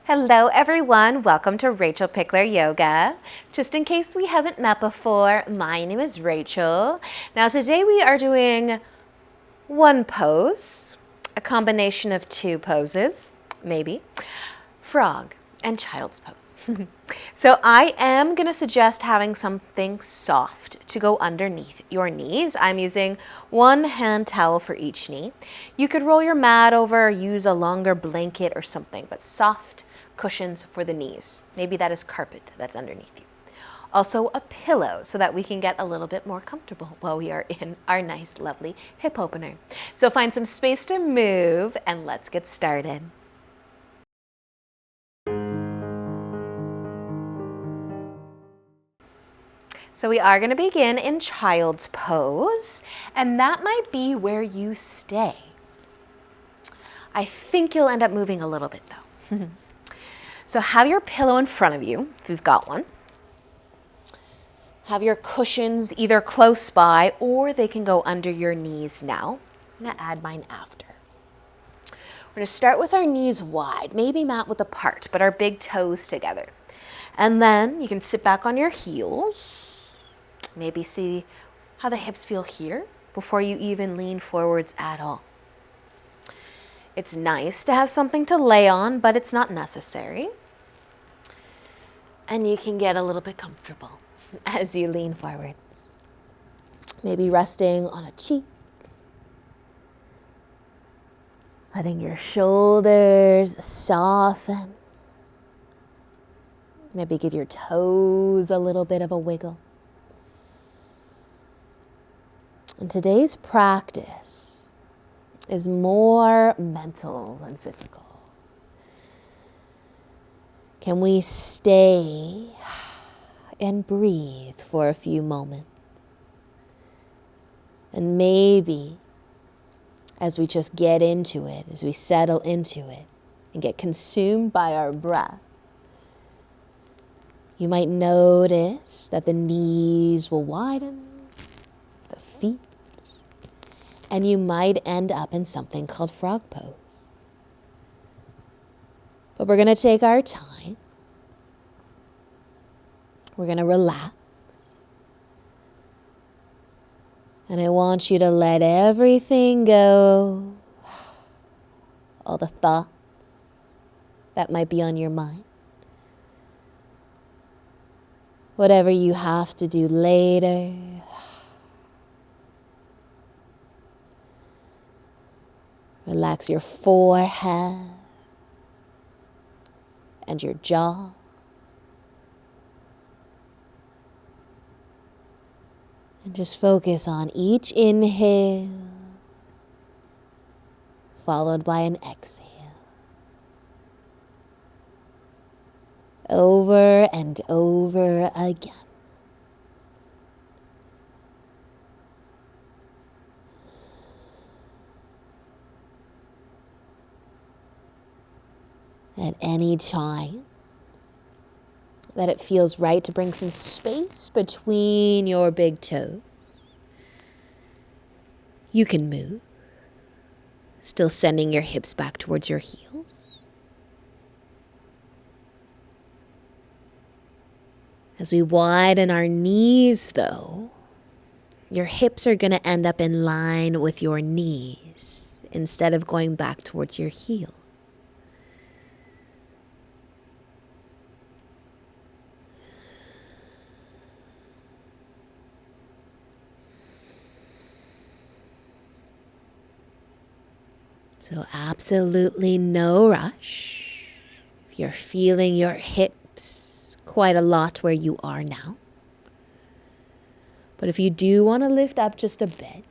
Hello everyone, welcome to Rachel Pichler Yoga. Just in case we haven't met before, my name is Rachel. Now today we are doing one pose, a combination of two poses, maybe, frog and child's pose. So I am going to suggest having something soft to go underneath your knees. I'm using one hand towel for each knee. You could roll your mat over or use a longer blanket or something, but soft cushions for the knees. Maybe that is carpet that's underneath you. Also a pillow so that we can get a little bit more comfortable while we are in our nice, lovely hip opener. So find some space to move and let's get started. So we are going to begin in child's pose, and that might be where you stay. I think you'll end up moving a little bit though. So have your pillow in front of you, if you've got one. Have your cushions either close by or they can go under your knees now. I'm going to add mine after. We're going to start with our knees wide, maybe mat width apart, but our big toes together. And then you can sit back on your heels. Maybe see how the hips feel here before you even lean forwards at all. It's nice to have something to lay on, but it's not necessary. And you can get a little bit comfortable as you lean forwards. Maybe resting on a cheek. Letting your shoulders soften. Maybe give your toes a little bit of a wiggle. And today's practice is more mental than physical. Can we stay and breathe for a few moments? And maybe as we just get into it, as we settle into it and get consumed by our breath, you might notice that the knees will widen, the feet, and you might end up in something called frog pose. But we're going to take our time. We're going to relax. And I want you to let everything go. All the thoughts that might be on your mind. Whatever you have to do later. Relax your forehead and your jaw. And just focus on each inhale, followed by an exhale. Over and over again. At any time that it feels right to bring some space between your big toes, you can move, still sending your hips back towards your heels. As we widen our knees, though, your hips are going to end up in line with your knees instead of going back towards your heels. So absolutely no rush. If you're feeling your hips quite a lot where you are now. But if you do want to lift up just a bit,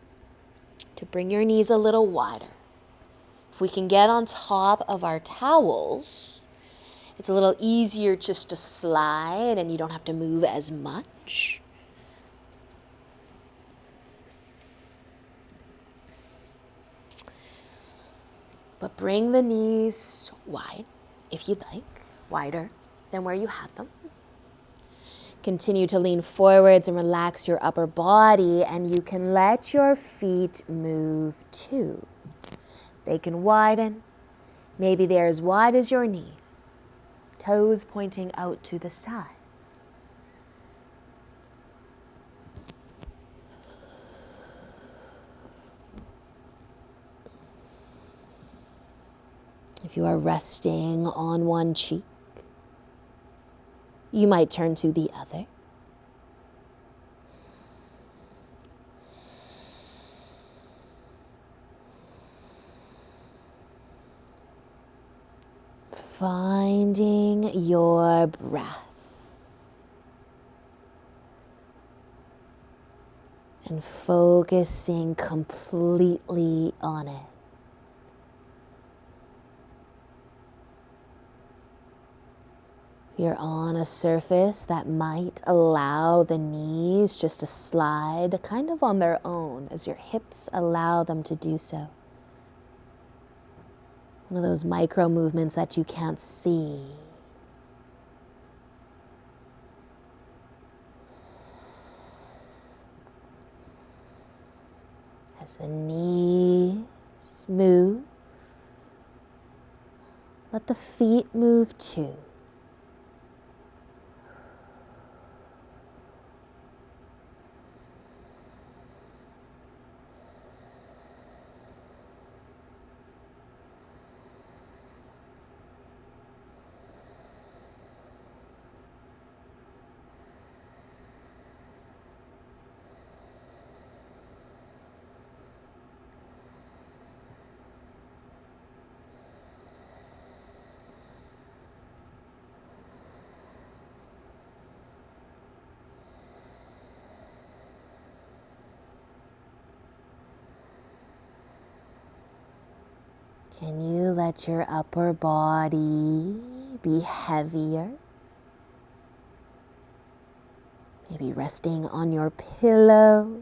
to bring your knees a little wider, if we can get on top of our towels, it's a little easier just to slide and you don't have to move as much. But bring the knees wide, if you'd like, wider than where you had them. Continue to lean forwards and relax your upper body, and you can let your feet move too. They can widen. Maybe they're as wide as your knees. toes pointing out to the side. If you are resting on one cheek, you might turn to the other. Finding your breath and focusing completely on it. If you're on a surface that might allow the knees just to slide kind of on their own as your hips allow them to do so. One of those micro movements that you can't see. As the knees move, let the feet move too. Can you let your upper body be heavier? Maybe resting on your pillow.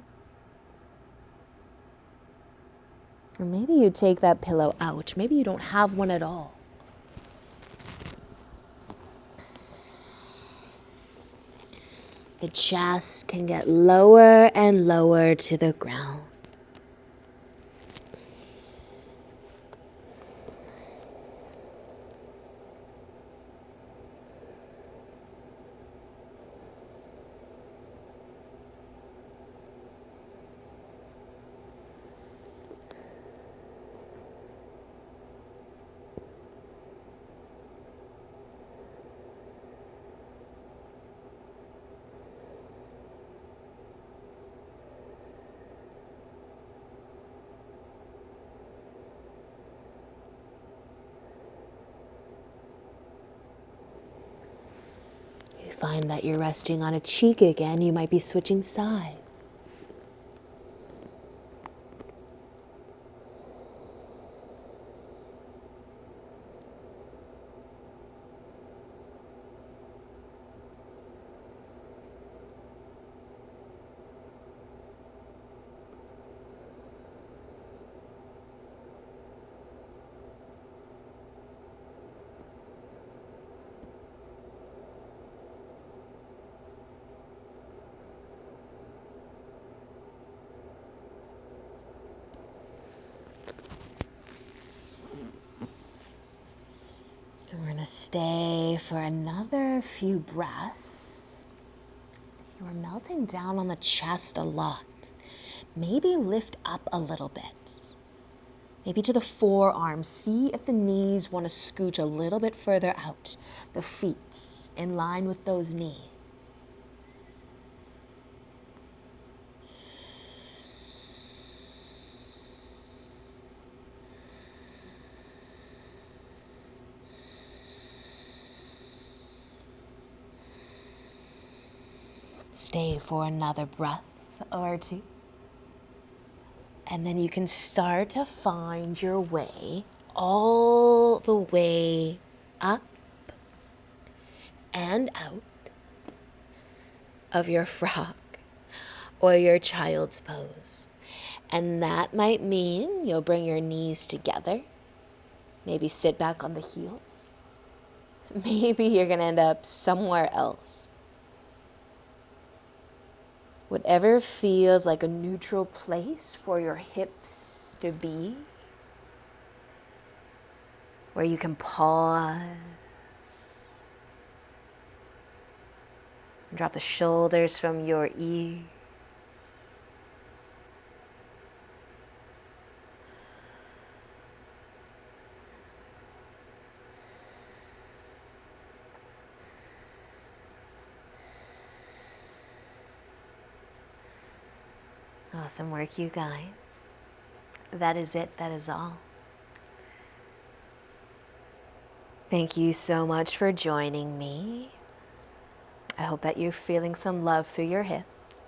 Or maybe you take that pillow out. Maybe you don't have one at all. The chest can get lower and lower to the ground. Find that you're resting on a cheek again, you might be switching sides. And we're going to stay for another few breaths. You're melting down on the chest a lot. Maybe lift up a little bit. Maybe to the forearms. See if the knees want to scooch a little bit further out. The feet in line with those knees. Stay for another breath or two. And then you can start to find your way all the way up and out of your frog or your child's pose. And that might mean you'll bring your knees together. Maybe sit back on the heels. Maybe you're going to end up somewhere else. Whatever feels like a neutral place for your hips to be, where you can pause Drop the shoulders from your ears. Awesome work, you guys. That is it. That is all. Thank you so much for joining me. I hope that you're feeling some love through your hips.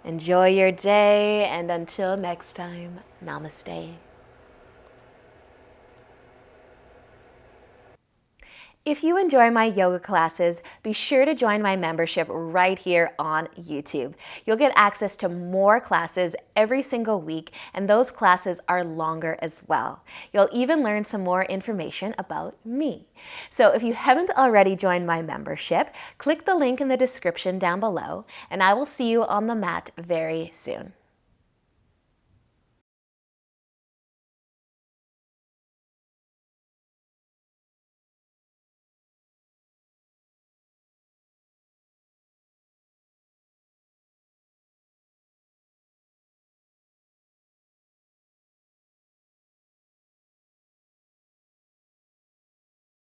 Enjoy your day, and until next time, namaste. If you enjoy my yoga classes, be sure to join my membership right here on YouTube. You'll get access to more classes every single week, and those classes are longer as well. You'll even learn some more information about me. So if you haven't already joined my membership, click the link in the description down below, and I will see you on the mat very soon.